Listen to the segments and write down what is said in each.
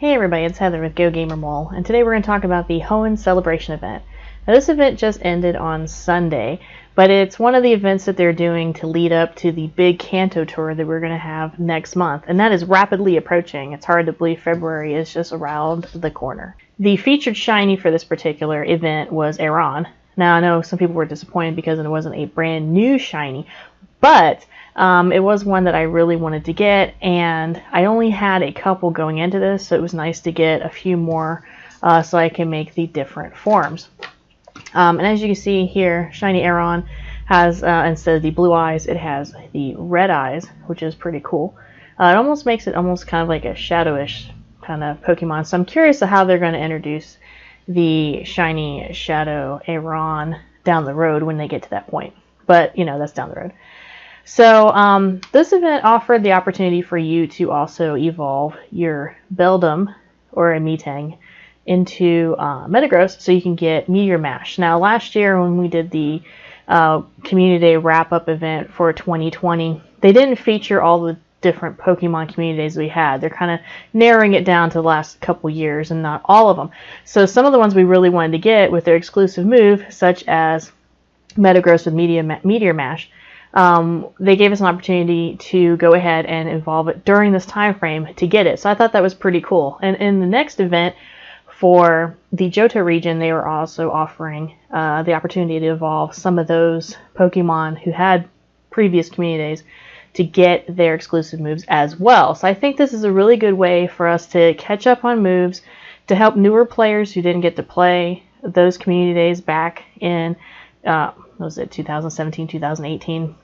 Hey everybody, it's Heather with Go Gamer Mole, and today we're going to talk about the Hoenn Celebration event. Now this event just ended on Sunday, but it's one of the events that they're doing to lead up to the big Kanto tour that we're going to have next month, and that is rapidly approaching. It's hard to believe February is just around the corner. The featured shiny for this particular event was Aron. Now I know some people were disappointed because it wasn't a brand new shiny, but it was one that I really wanted to get, and I only had a couple going into this, so it was nice to get a few more so I can make the different forms. And as you can see here, shiny Aron has, instead of the blue eyes, it has the red eyes, which is pretty cool. It almost makes it almost kind of like a shadowish kind of Pokemon, so I'm curious to how they're going to introduce the shiny Shadow Aron down the road when they get to that point. But, you know, that's down the road. So this event offered the opportunity for you to also evolve your Beldum or a Metang into Metagross so you can get Meteor Mash. Now last year when we did the Community Day wrap-up event for 2020, they didn't feature all the different Pokemon community days we had. They're kind of narrowing it down to the last couple years and not all of them. So some of the ones we really wanted to get with their exclusive move, such as Metagross with Meteor Mash, they gave us an opportunity to go ahead and evolve it during this time frame to get it. So I thought that was pretty cool. And in the next event for the Johto region, they were also offering the opportunity to evolve some of those Pokemon who had previous community days to get their exclusive moves as well. So I think this is a really good way for us to catch up on moves, to help newer players who didn't get to play those community days back in was it 2017, 2018?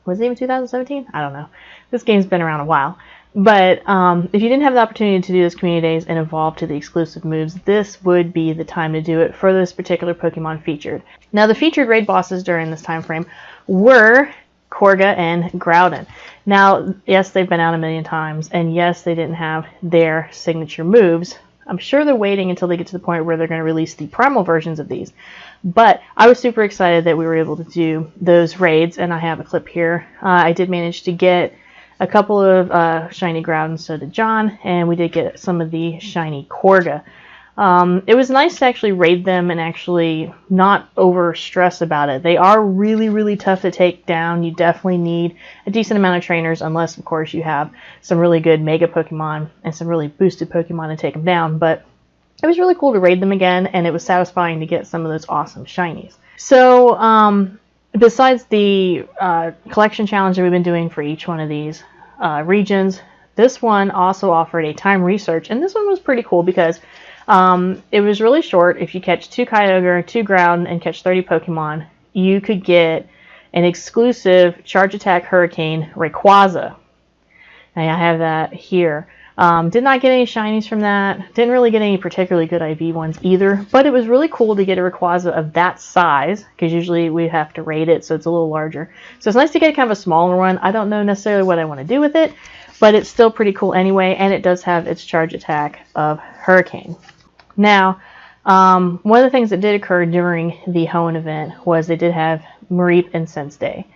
Was it even 2017? I don't know. This game's been around a while. But if you didn't have the opportunity to do those community days and evolve to the exclusive moves, this would be the time to do it for this particular Pokemon featured. Now the featured raid bosses during this time frame were Korga and Groudon. Now, yes, they've been out a million times, and yes, they didn't have their signature moves. I'm sure they're waiting until they get to the point where they're going to release the primal versions of these. But I was super excited that we were able to do those raids, and I have a clip here. I did manage to get a couple of shiny Groudon, so did John, and we did get some of the shiny Korga. It was nice to actually raid them and actually not over stress about it. They are really, really tough to take down. You definitely need a decent amount of trainers, unless, of course, you have some really good Mega Pokemon and some really boosted Pokemon to take them down. But it was really cool to raid them again, and it was satisfying to get some of those awesome shinies. So, besides the collection challenge that we've been doing for each one of these regions, this one also offered a time research, and this one was pretty cool because it was really short. If you catch 2 Kyogore, 2 Groudon, and catch 30 Pokemon, you could get an exclusive Charge Attack Hurricane Rayquaza. Now I have that here. Did not get any shinies from that. Didn't really get any particularly good IV ones either, but it was really cool to get a Rayquaza of that size, because usually we have to raid it, so it's a little larger. So it's nice to get kind of a smaller one. I don't know necessarily what I want to do with it, but it's still pretty cool anyway, and it does have its charge attack of Hurricane. Now, one of the things that did occur during the Hoenn event was they did have Mareep Incense Day.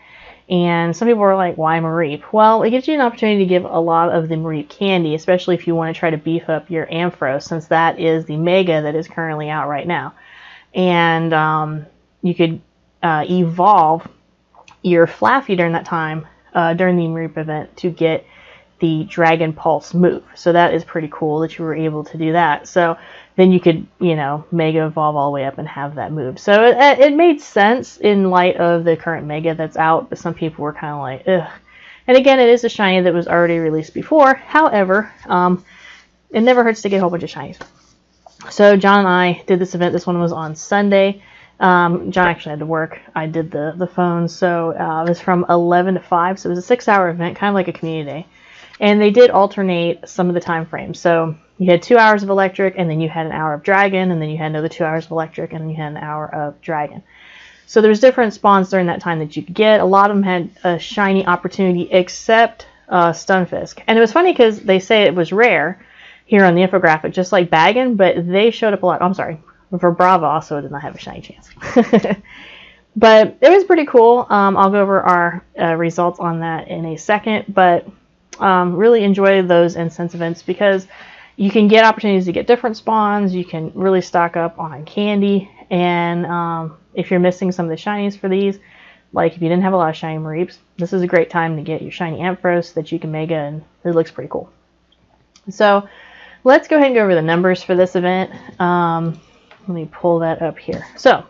And some people were like, why Mareep? Well, it gives you an opportunity to give a lot of the Mareep candy, especially if you want to try to beef up your Ampharos, since that is the Mega that is currently out right now. And you could evolve your Flaffy during that time, during the Mareep event, to get the Dragon Pulse move. So that is pretty cool that you were able to do that. So then you could, you know, Mega Evolve all the way up and have that move. So it made sense in light of the current Mega that's out, but some people were kind of like, ugh. And again, it is a shiny that was already released before. However, it never hurts to get a whole bunch of shinies. So John and I did this event. This one was on Sunday. John actually had to work. I did the phone. So it was from 11 to 5. So it was a 6-hour event, kind of like a community day. And they did alternate some of the time frames. So you had 2 hours of electric, and then you had an hour of dragon, and then you had another 2 hours of electric, and then you had an hour of dragon. So there's different spawns during that time that you could get. A lot of them had a shiny opportunity, except Stunfisk. And it was funny because they say it was rare here on the infographic, just like Baggin, but they showed up a lot. I'm sorry, for Brava also did not have a shiny chance. But it was pretty cool. I'll go over our results on that in a second, but really enjoy those incense events because you can get opportunities to get different spawns. You can really stock up on candy. And if you're missing some of the shinies for these, like if you didn't have a lot of shiny Mareeps, this is a great time to get your shiny Ampharos that you can mega, and it looks pretty cool. So let's go ahead and go over the numbers for this event. Let me pull that up here. So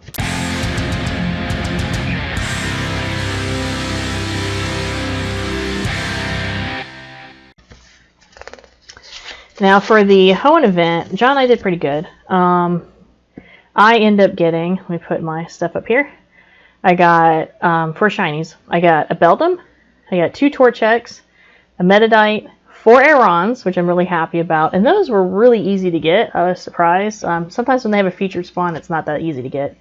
now for the Hoenn event, John and I did pretty good. I end up getting, let me put my stuff up here. I got, for shinies, I got a Beldum, I got 2 Torchics, a Metadite, 4 Arons, which I'm really happy about. And those were really easy to get. I was surprised. Sometimes when they have a featured spawn, it's not that easy to get.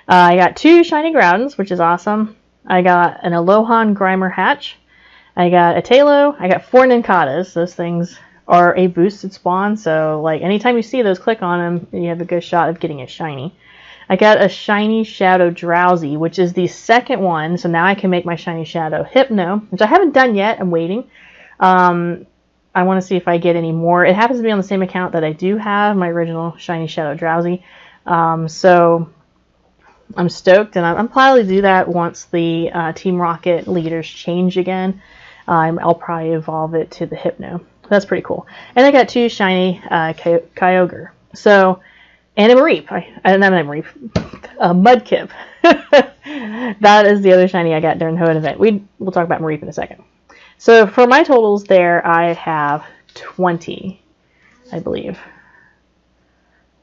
I got 2 shiny Groudons, which is awesome. I got an Alohan Grimer Hatch. I got a Tailo. I got 4 Ninkatas. Those things are a boosted spawn, so like anytime you see those, click on them and you have a good shot of getting a shiny. I got a shiny Shadow Drowsy, which is the second one, so now I can make my shiny Shadow Hypno, which I haven't done yet. I'm waiting. I want to see if I get any more. It happens to be on the same account that I do have my original shiny Shadow Drowsy, so I'm stoked, and I'm probably do that once the Team Rocket leaders change again. I'll probably evolve it to the Hypno. That's pretty cool. And I got 2 shiny Kyogore. So, and a Mareep. Not a Mareep. A Mudkip. That is the other shiny I got during the Hoenn event. We'll talk about Mareep in a second. So for my totals there, I have 20, I believe.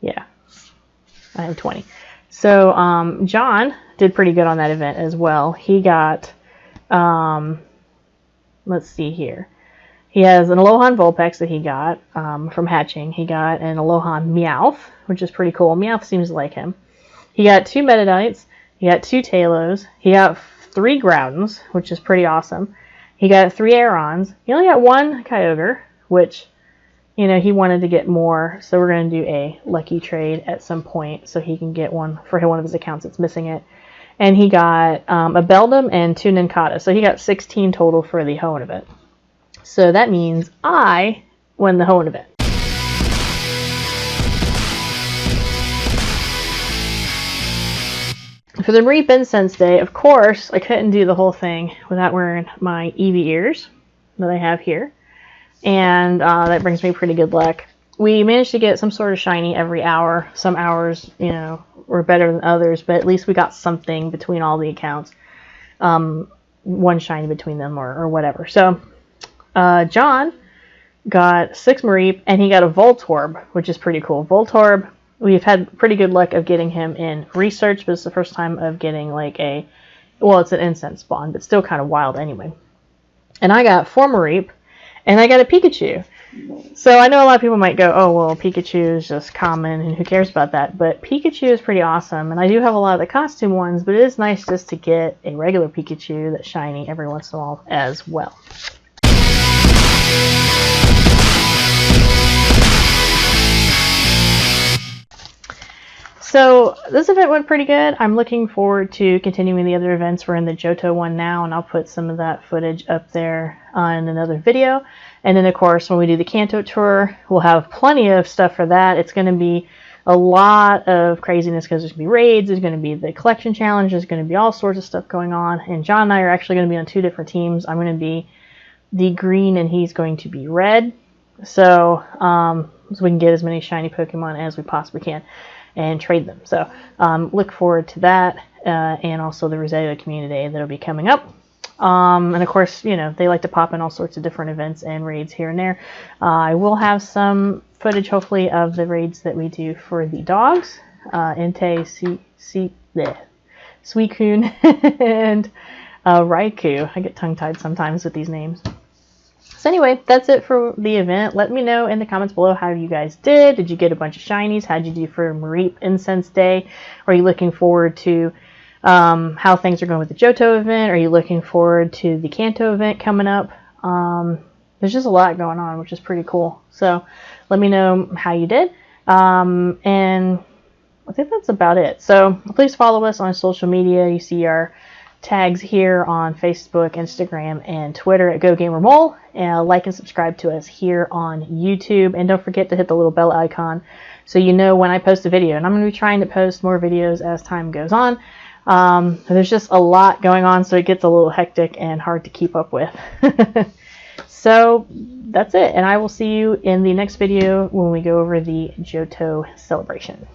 Yeah, I have 20. So John did pretty good on that event as well. He got, let's see here. He has an Alohan Vulpix that he got from hatching. He got an Alohan Meowth, which is pretty cool. Meowth seems to like him. He got 2 Metadites. He got 2 Talos. He got 3 Groudons, which is pretty awesome. He got 3 Arons. He only got 1 Kyogre, which, you know, he wanted to get more. So we're going to do a lucky trade at some point so he can get one for one of his accounts that's missing it. And he got a Beldum and 2 Ninkatas. So he got 16 total for the Hoenn event. So that means I win the Hoenn event. For the Mareep Incense Day, of course, I couldn't do the whole thing without wearing my Eevee ears that I have here. And that brings me pretty good luck. We managed to get some sort of shiny every hour. Some hours, you know, were better than others, but at least we got something between all the accounts. One shiny between them or whatever. So John got 6 Mareep, and he got a Voltorb, which is pretty cool. Voltorb, we've had pretty good luck of getting him in research, but it's the first time of getting like a, well, it's an incense spawn, but still kind of wild anyway. And I got 4 Mareep, and I got a Pikachu. So I know a lot of people might go, oh, well, Pikachu is just common, and who cares about that? But Pikachu is pretty awesome, and I do have a lot of the costume ones, but it is nice just to get a regular Pikachu that's shiny every once in a while as well. So this event went pretty good. I'm looking forward to continuing the other events. We're in the Johto one now, and I'll put some of that footage up there on another video. And then, of course, when we do the Kanto tour, we'll have plenty of stuff for that. It's going to be a lot of craziness because there's going to be raids, there's going to be the collection challenge, there's going to be all sorts of stuff going on. And John and I are actually going to be on 2 different teams. I'm going to be the green, and he's going to be red. So we can get as many shiny Pokemon as we possibly can and trade them. So look forward to that, and also the Roselia community that'll be coming up. And of course, you know, they like to pop in all sorts of different events and raids here and there. I will have some footage, hopefully, of the raids that we do for the dogs. Entei, Suicune, and Raikou. I get tongue-tied sometimes with these names. So anyway, that's it for the event. Let me know in the comments below how you guys did. Did you get a bunch of shinies? How'd you do for Mareep Incense Day? Are you looking forward to how things are going with the Johto event? Are you looking forward to the Kanto event coming up? There's just a lot going on, which is pretty cool. So let me know how you did. And I think that's about it. So please follow us on social media. You see our tags here on Facebook, Instagram, and Twitter at GoGamerMole. And like and subscribe to us here on YouTube. And don't forget to hit the little bell icon so you know when I post a video. And I'm going to be trying to post more videos as time goes on. There's just a lot going on, so it gets a little hectic and hard to keep up with. So that's it, and I will see you in the next video when we go over the Johto celebration.